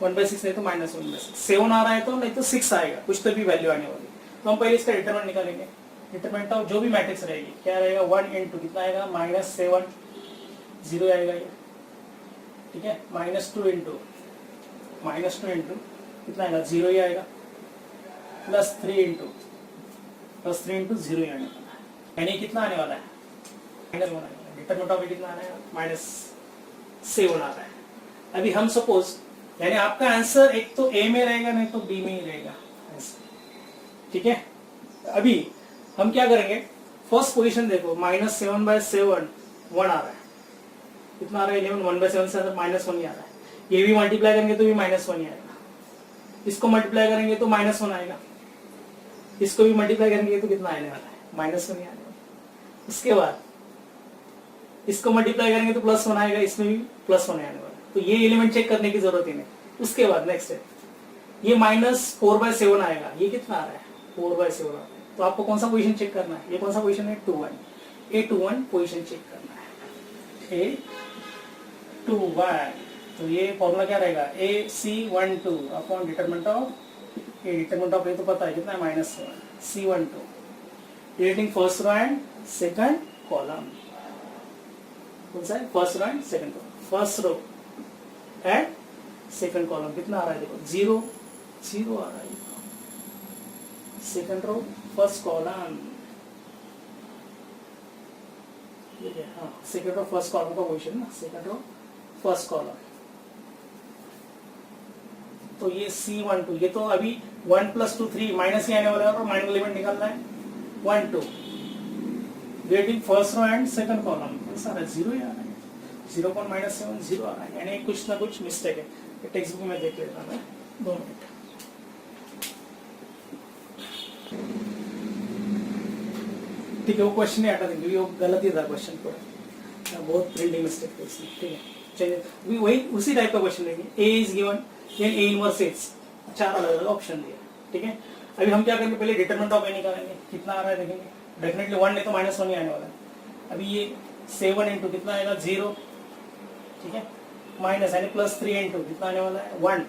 [SPEAKER 1] 1/6 नहीं तो -1/6, 7 आ रहा है तो नहीं तो 6 आएगा, कुछ तो भी वैल्यू आने वाली, तो हम पहले इसका डिटरमिनेंट निकालेंगे। डिटरमिनेंट ऑफ जो भी मैट्रिक्स रहेगी क्या रहेगा, 1 × कितना आएगा -7 0 आएगा ये, ठीक है, -2 × कितना आएगा 0 ही आएगा, +3 × 0 ही आने वाला है, यानी कितना आने वाला है डिटरमिनेंट ऑफ कितना आना है -7 आ रहा है। अभी हम सपोज यानी आपका आंसर एक तो ए में रहेगा नहीं तो बी में ही रहेगा, ठीक है। अभी हम क्या करेंगे, फर्स्ट पोजीशन देखो -7/7 1 आ रहा है, कितना आ रहा है 11 1/7 से -1 ही आ रहा है, ये भी मल्टीप्लाई करेंगे तो भी -1 ही आएगा, इसको मल्टीप्लाई करेंगे तो -1 आएगा, इसको भी मल्टीप्लाई करेंगे तो कितना आने वाला है -1 ही आने वाला। उसके बाद इसको मल्टीप्लाई करेंगे तो +1 आएगा, इसमें भी +1 आने वाला, तो ये एलिमेंट चेक करने की जरूरत ही नहीं। उसके बाद नेक्स्ट है ये -4/7 आएगा, ये कितना आ रहा है 4/7 आ रहा है, तो आपको कौन सा पोजीशन चेक करना है, ये कौन सा पोजीशन है 2 1, A21 पोजीशन चेक करना है, A21, तो ये फॉर्मूला क्या रहेगा AC12 upon determinant of A, determinant of A तो पता है कितना है -7, C12 deleting first row and second column, कौन सा है first row and second column, first row and second column कितना आ रहा है देखो 0 0 आ रहा है, सेकंड रो फर्स्ट कॉलम, हाँ सेकंड रो फर्स्ट कॉलम का पोजीशन ना, सेकंड रो फर्स्ट कॉलम, तो ये C12 ये तो अभी 1 + 2 3 माइनस ही आने वाला है और माइनस एलिमेंट निकालना है 1 2 deleting first row and second column, सारा 0 ही आ रहा है, 0.-7 0 आ रहा है, यानी कुछ ना कुछ मिस्टेक है। टेक्स्ट बुक में देख लेता मैं 2 मिनट। ठीक है, वो क्वेश्चन नहीं हटा देंगे, वो गलत ही था क्वेश्चन पूरा, बहुत प्रिंटिंग मिस्टेक थी इसमें, ठीक है। चलिए वही उसी टाइप का क्वेश्चन लेंगे, A is given then A inverse is, 4 अलग अलग ऑप्शन दिए, ठीक है। अभी हम क्या करेंगे, पहले डिटरमिनेंट ऑफ ए निकालेंगे, कितना आ रहा है देखेंगे, डेफिनेटली 1 नहीं तो -1 ही आने वाला है। अभी ये 7 × कितना आएगा 0, ठीक है, माइनस यानी +3 × कितना आने वाला है 1,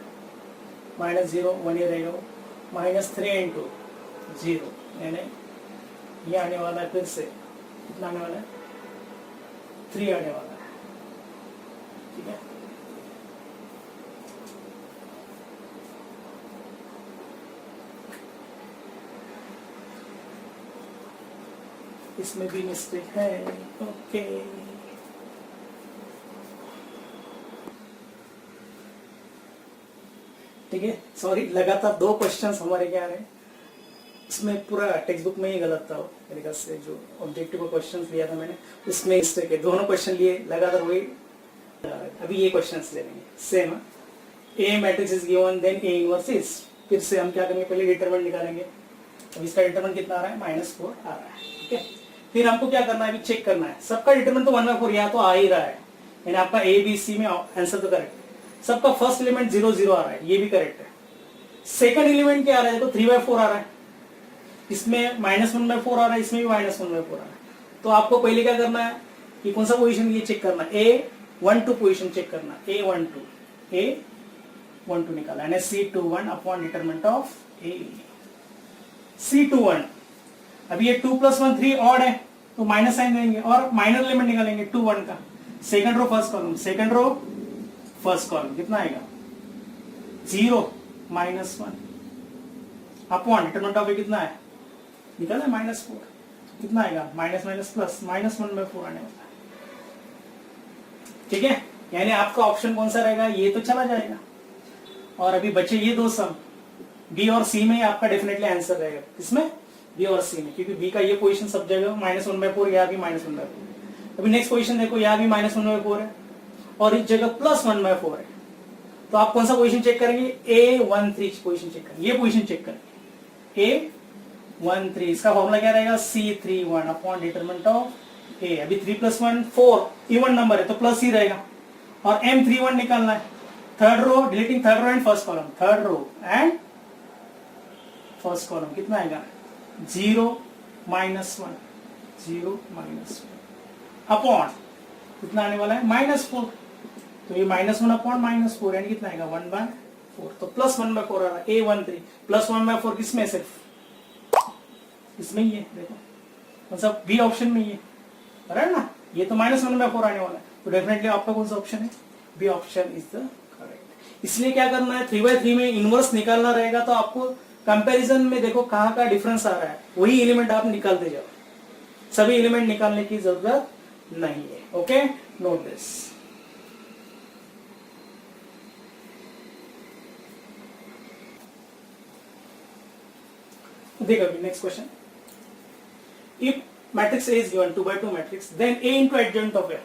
[SPEAKER 1] -0 1 ही रहेगा वो, -3 इंटू 0, यानी ये आने वाला है, फिर से कितना आने वाला है, 3 आने वाला है, ठीक है। इसमें भी मिस्टेक है, ओके। ठीक है, सॉरी, लगातार 2 क्वेश्चंस हमारे क्या है, इसमें पूरा टेक्स्ट बुक में ही गलत था, मेरे ख्याल से जो ऑब्जेक्टिव क्वेश्चंस लिया था मैंने उसमें मिस्टेक है, दोनों क्वेश्चन लिए लगातार वही। अभी ये क्वेश्चंस ले लेंगे same, A matrix is given then A inverse is, फिर से हम क्या करेंगे, पहले डिटरमिनेंट निकालेंगे। अब इसका डिटरमिनेंट कितना आ रहा है, -4 आ रहा है, ठीक है। फिर हमको क्या करना है, अभी चेक करना है, सबका डिटरमिनेंट तो 1/4 यहाँ तो आ ही रहा है, यानी आपका ए बी सी में आंसर तो करेक्ट है। सबका फर्स्ट एलिमेंट 0 0 आ रहा है, ये भी करेक्ट है। सेकंड एलिमेंट क्या आ रहा है, देखो 3/4 आ रहा है, इसमें -1/4 आ रहा है, इसमें भी -1/4 आ रहा है। तो आपको पहले क्या करना है कि कौन सा पोजीशन ये चेक करना है, A12 पोजीशन चेक करना है, A12 निकाला, यानी C21 upon determinant of A। C21, अभी ये 2 + 1 3 ऑड है, तो माइनस साइन देंगे और माइनर एलिमेंट निकालेंगे 2 1 का, second row first column, second row first column कितना आएगा, 0 -1 अपॉन डिटरमिनेंट ऑफ A कितना है, निकाला है -4, कितना आएगा, माइनस माइनस प्लस, -1/4 आने वाला है, ठीक है। यानी आपका ऑप्शन कौन सा रहेगा, ये तो चला जाएगा। और अभी बचे ये 2 सम, बी और सी में आपका डेफिनेटली आंसर रहेगा, किसमें, बी और सी में, क्योंकि बी का ये पोजीशन सब जगह -1/4, यहाँ भी -1/4। अभी नेक्स्ट पोजीशन देखो, यहाँ भी -1/4 है और इस जगह +1/4 है, तो आप कौन सा पोजीशन चेक करेंगे, A13 पोजीशन चेक करेंगे, ये पोजीशन चेक करेंगे, A13, इसका फॉर्मूला क्या रहेगा, C31 upon determinant of A। अभी 3 + 1 4 इवन नंबर है तो प्लस ही रहेगा, और M31 निकालना है, third row, deleting third row and first column, third row and first column कितना आएगा, 0 -1 अपॉन कितना आने वाला है, -4, तो ये -1 अपॉन -4 यानी कितना आएगा, 1/4, तो +1/4 आ रहा है, A13 +1/4 किसमें, सिर्फ इसमें ही है, देखो कौन सा, बी ऑप्शन में ही है, बराबर ना, ये तो -1/4 आने वाला है, तो डेफिनेटली आपका कौन सा ऑप्शन है, B option is the correct. इसलिए क्या करना है, 3/3 में इनवर्स निकालना रहेगा, तो आपको कंपैरिजन में देखो कहाँ का डिफरेंस आ रहा है, वही एलिमेंट आप निकालते जाओ, सभी एलिमेंट निकालने की जरूरत नहीं है, ओके, नोट दिस। देखो अभी next question, if matrix A is given 2/2 matrix, then A into adjoint of A।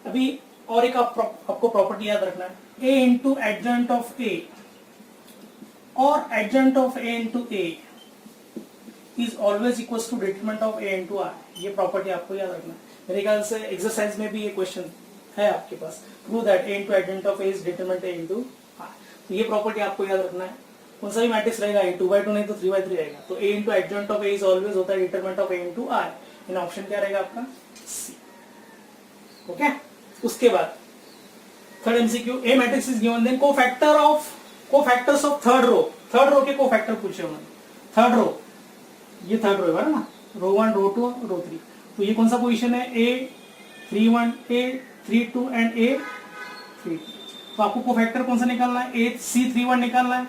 [SPEAKER 1] अभी और एक आपको प्रॉपर्टी याद रखना है, A into adjoint of A और adjoint of A into A is always equals to determinant of A into R। ये property आपको याद रखना है, मेरे ख्याल से एक्सरसाइज में भी ये क्वेश्चन है आपके पास, prove that A into adjoint of A is determinant A into R। तो ये प्रॉपर्टी आपको याद रखना है, कौन सा भी मैट्रिक्स रहेगा, 2/2 नहीं तो 3/3 रहेगा, तो A into adjoint of A is always होता है determinant of A into R। इन ऑप्शन क्या रहेगा आपका, C, ओके। उसके बाद third MCQ, A matrix is given then cofactors of third row के कोफैक्टर पूछे उन्होंने, थर्ड रो, ये थर्ड रो है ना, रो 1 रो 2 रो 3, तो ये कौन सा पोजीशन है, A31 A32 एंड A33, तो आपको कोफैक्टर कौन सा निकालना है, C31 निकालना है,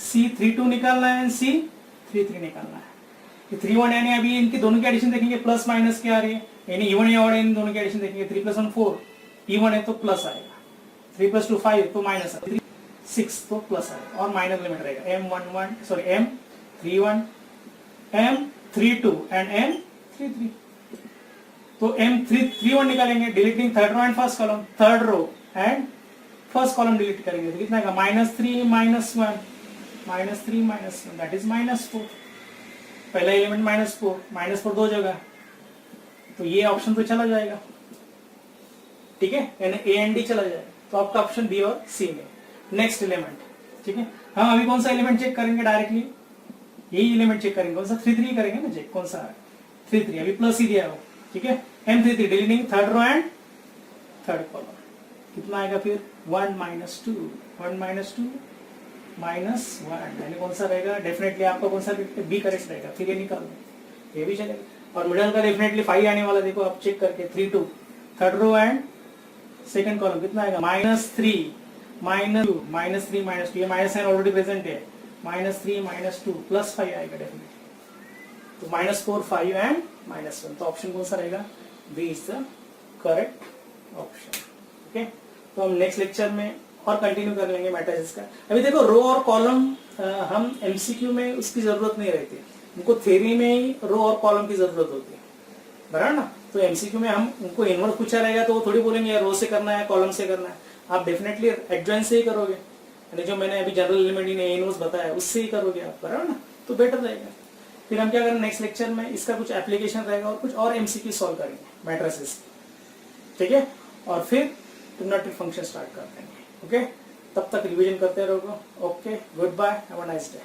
[SPEAKER 1] C32 निकालना है, C33 निकालना है। ये 31 यानी अभी इनके दोनों की एडिशन देखेंगे, प्लस माइनस क्या आ रही है, यानी इवन या ऑड, इन दोनों की एडिशन देखेंगे, 3 + 1 4, इवन है तो प्लस आएगा, 3 + 2 5 तो माइनस आएगा, 6 तो प्लस आएगा, और माइनर लिमिट रहेगा M31 M32 एंड M33, तो M31 निकालेंगे, deleting third row and first column, third row and first column delete करेंगे, तो कितना आएगा, -3 -1 दैट इज -4, पहला एलिमेंट -4 दो जगह, तो ये ऑप्शन तो चला जाएगा, ठीक है, यानी A एंड D चला जाएगा, तो आपका ऑप्शन B और C में। नेक्स्ट एलिमेंट, ठीक है, हम अभी कौन सा एलिमेंट चेक करेंगे, डायरेक्टली यही एलिमेंट चेक करेंगे, कौन सा 3 करेंगे ना चेक, कौन सा 3 अभी प्लस ही दिया हो, ठीक है, M33 deleting third row and third column, कितना आएगा फिर 1 - 2 -1 यानी कौन सा रहेगा, डेफिनेटली आपका कौन सा बी करेक्ट रहेगा, फिर ये निकाल दो, ये भी चलेगा। और मिडल का डेफिनेटली 5 आने वाला, देखो आप चेक करके 3 2, third row and second column कितना आएगा, -3 -2 -3 -2, ये माइनस साइन ऑलरेडी प्रेजेंट है, -3 -2 +5 आएगा डेफिनेटली, तो -4 5 एंड -1, तो ऑप्शन कौन सा रहेगा, B is the correct option. Okay, तो हम नेक्स्ट लेक्चर में और कंटिन्यू कर लेंगे मैट्रिसेस का। अभी देखो रो और कॉलम हम एमसीक्यू में उसकी जरूरत नहीं रहती, उनको थ्योरी में ही रो और कॉलम की जरूरत होती है, बराबर ना। तो एमसीक्यू में हम उनको इनवर्स पूछा रहेगा तो वो थोड़ी बोलेंगे यार रो से करना है कॉलम से करना है, आप डेफिनेटली एडजॉइंट से ही करोगे, यानी जो मैंने अभी जनरल एलिमेंट इनवर्स बताया उससे ही करोगे आप, बराबर ना, तो बेटर रहेगा। फिर हम क्या करेंगे नेक्स्ट लेक्चर में, इसका कुछ एप्लीकेशन रहेगा और कुछ और एमसीक्यू सॉल्व करेंगे मैट्रिसेस, ठीक है, और फिर ट्रिग्नोमेट्रिक फंक्शन स्टार्ट कर देंगे। ओके, तब तक रिवीजन करते रहोगे। Okay, good bye, have a nice day.